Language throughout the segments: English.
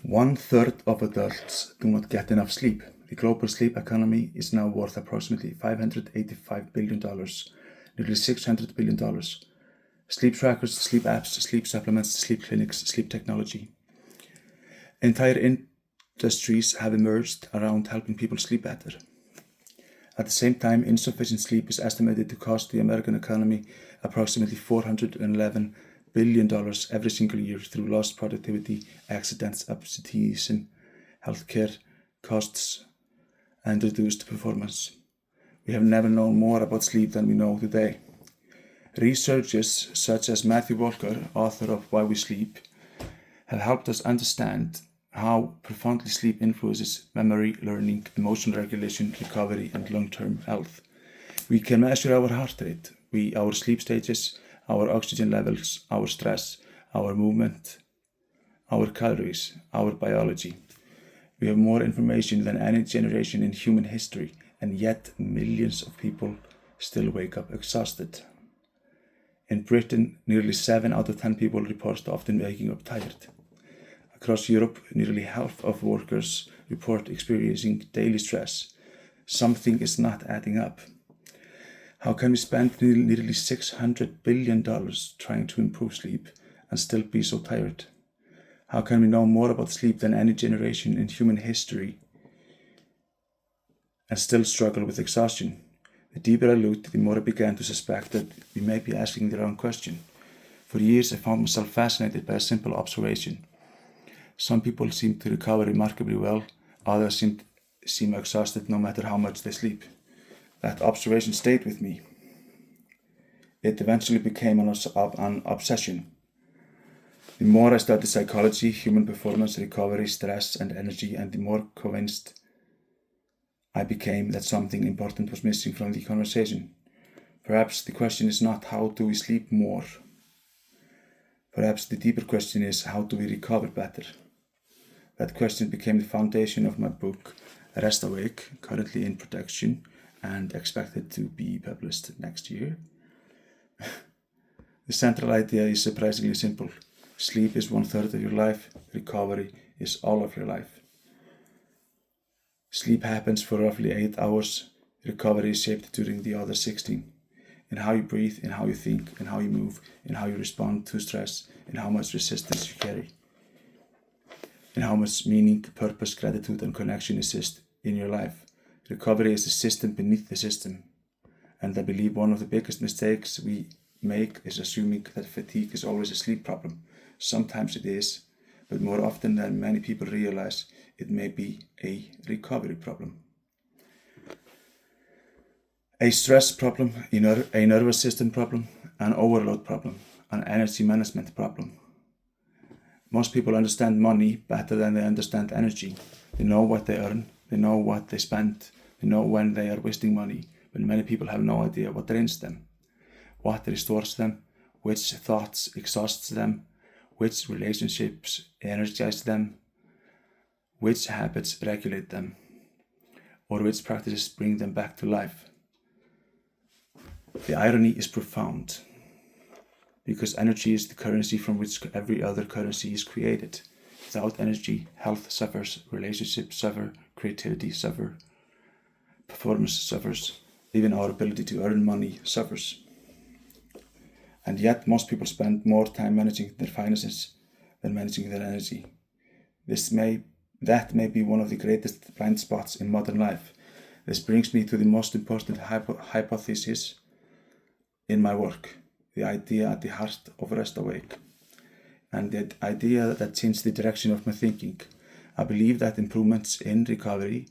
1/3 of adults do not get enough sleep. The global sleep economy is now worth approximately $585 billion, nearly $600 billion. Sleep trackers, sleep apps, sleep supplements, sleep clinics, sleep technology. Entire industries have emerged around helping people sleep better. At the same time, insufficient sleep is estimated to cost the American economy approximately $411 billion every single year through lost productivity, accidents, absenteeism, healthcare costs, and reduced performance. We have never known more about sleep than we know today. Researchers such as Matthew Walker, author of Why We Sleep, have helped us understand how profoundly sleep influences memory, learning, emotional regulation, recovery, and long-term health. We can measure our heart rate, our sleep stages, our oxygen levels, our stress, our movement, our calories, our biology. We have more information than any generation in human history, and yet millions of people still wake up exhausted. In Britain, nearly 7 out of 10 people report often waking up tired. Across Europe, nearly half of workers report experiencing daily stress. Something is not adding up. How can we spend nearly $600 billion trying to improve sleep and still be so tired? How can we know more about sleep than any generation in human history and still struggle with exhaustion? The deeper I looked, the more I began to suspect that we may be asking the wrong question. For years, I found myself fascinated by a simple observation. Some people seem to recover remarkably well, others seem exhausted no matter how much they sleep. That observation stayed with me. It eventually became an obsession. The more I studied psychology, human performance, recovery, stress, and energy, and the more convinced I became that something important was missing from the conversation. Perhaps the question is not how do we sleep more. Perhaps the deeper question is how do we recover better. That question became the foundation of my book, Rest Awake, currently in production and expected to be published next year. The central idea is surprisingly simple. Sleep is 1/3 of your life, recovery is all of your life. Sleep happens for roughly 8 hours, recovery is shaped during the other 16. In how you breathe, in how you think, in how you move, in how you respond to stress, in how much resistance you carry, in how much meaning, purpose, gratitude, and connection exist in your life. Recovery is the system beneath the system. And I believe one of the biggest mistakes we make is assuming that fatigue is always a sleep problem. Sometimes it is, but more often than many people realize, it may be a recovery problem. A stress problem, a nervous system problem, an overload problem, an energy management problem. Most people understand money better than they understand energy. They know what they earn, they know what they spend, they know when they are wasting money, but many people have no idea what drains them, what restores them, which thoughts exhaust them, which relationships energize them, which habits regulate them, or which practices bring them back to life. The irony is profound, because energy is the currency from which every other currency is created. Without energy, health suffers, relationships suffer, creativity suffers, performance suffers, even our ability to earn money suffers. And yet most people spend more time managing their finances than managing their energy. That may be one of the greatest blind spots in modern life. This brings me to the most important hypothesis in my work, the idea at the heart of Rest Awake, and the idea that changed the direction of my thinking. I believe that improvements in recovery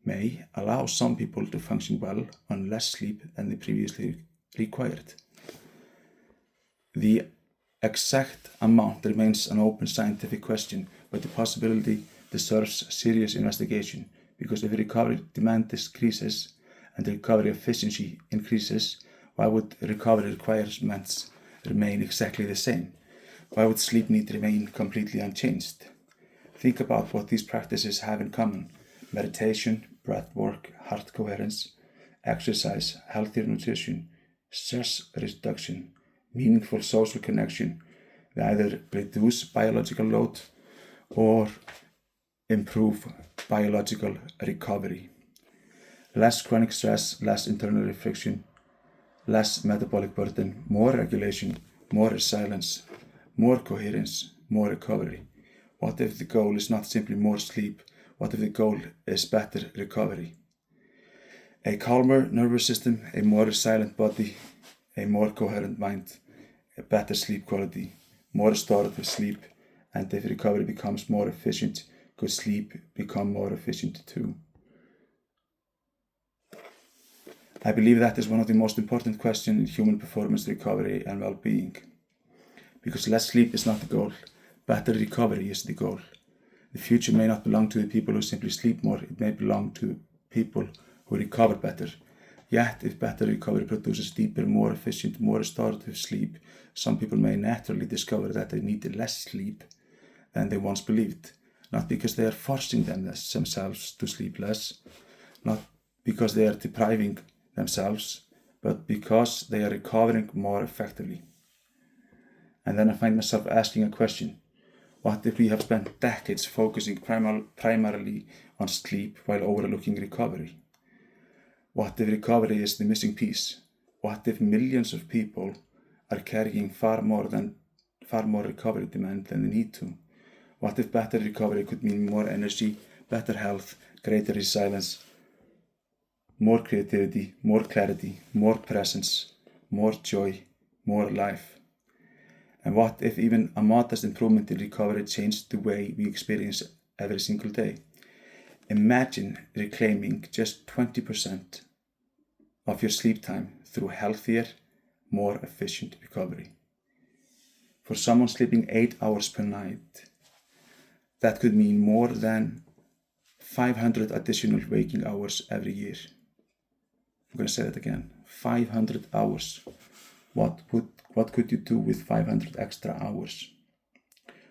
may allow some people to function well on less sleep than they previously required. The exact amount remains an open scientific question, but the possibility deserves serious investigation, because if recovery demand decreases and recovery efficiency increases, why would recovery requirements remain exactly the same? Why would sleep need remain completely unchanged? Think about what these practices have in common: meditation, breath work, heart coherence, exercise, healthier nutrition, stress reduction, meaningful social connection. They either reduce biological load or improve biological recovery. Less chronic stress, less internal friction, less metabolic burden, more regulation, more resilience, more coherence, more recovery. What if the goal is not simply more sleep? What if the goal is better recovery? A calmer nervous system, a more resilient body, a more coherent mind, a better sleep quality, more restorative sleep, and if recovery becomes more efficient, could sleep become more efficient too? I believe that is one of the most important questions in human performance, recovery, and well-being. Because less sleep is not the goal, better recovery is the goal. The future may not belong to the people who simply sleep more, it may belong to people who recover better. Yet, if better recovery produces deeper, more efficient, more restorative sleep, some people may naturally discover that they need less sleep than they once believed. Not because they are forcing themselves to sleep less, not because they are depriving themselves, but because they are recovering more effectively. And then I find myself asking a question. What if we have spent decades focusing primarily on sleep while overlooking recovery? What if recovery is the missing piece? What if millions of people are carrying far more recovery demand than they need to? What if better recovery could mean more energy, better health, greater resilience, more creativity, more clarity, more presence, more joy, more life? And what if even a modest improvement in recovery changed the way we experience every single day? Imagine reclaiming just 20% of your sleep time through healthier, more efficient recovery. For someone sleeping 8 hours per night, that could mean more than 500 additional waking hours every year. I'm going to say that again. 500 hours. What could you do with 500 extra hours?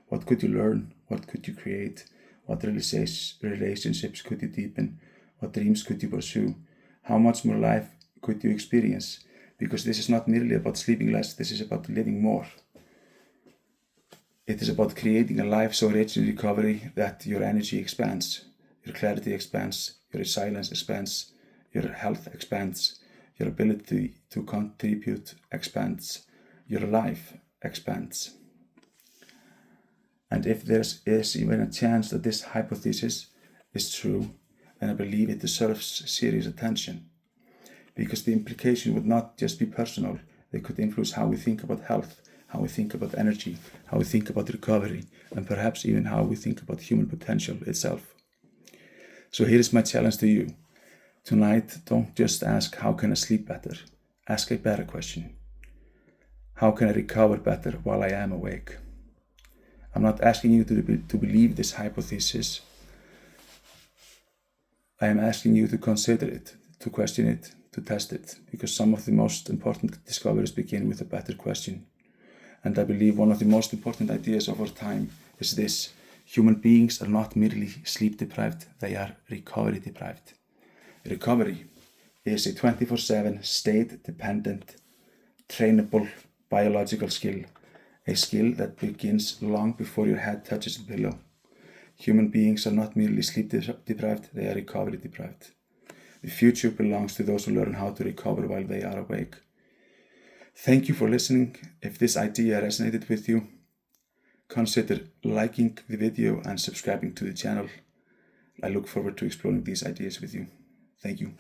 What could you learn? What could you create? What relationships could you deepen? What dreams could you pursue? How much more life could you experience? Because this is not merely about sleeping less, this is about living more. It is about creating a life so rich in recovery that your energy expands, your clarity expands, your resilience expands, your health expands, your ability to contribute expands, your life expands. And if there is even a chance that this hypothesis is true, then I believe it deserves serious attention. Because the implication would not just be personal, they could influence how we think about health, how we think about energy, how we think about recovery, and perhaps even how we think about human potential itself. So here is my challenge to you. Tonight, don't just ask, how can I sleep better? Ask a better question. How can I recover better while I am awake? I'm not asking you to believe this hypothesis. I am asking you to consider it, to question it, to test it, because some of the most important discoveries begin with a better question. And I believe one of the most important ideas of our time is this: human beings are not merely sleep deprived, they are recovery deprived. Recovery is a 24/7 state-dependent, trainable biological skill, a skill that begins long before your head touches the pillow. Human beings are not merely sleep deprived, they are recovery deprived. The future belongs to those who learn how to recover while they are awake. Thank you for listening. If this idea resonated with you, consider liking the video and subscribing to the channel. I look forward to exploring these ideas with you. Thank you.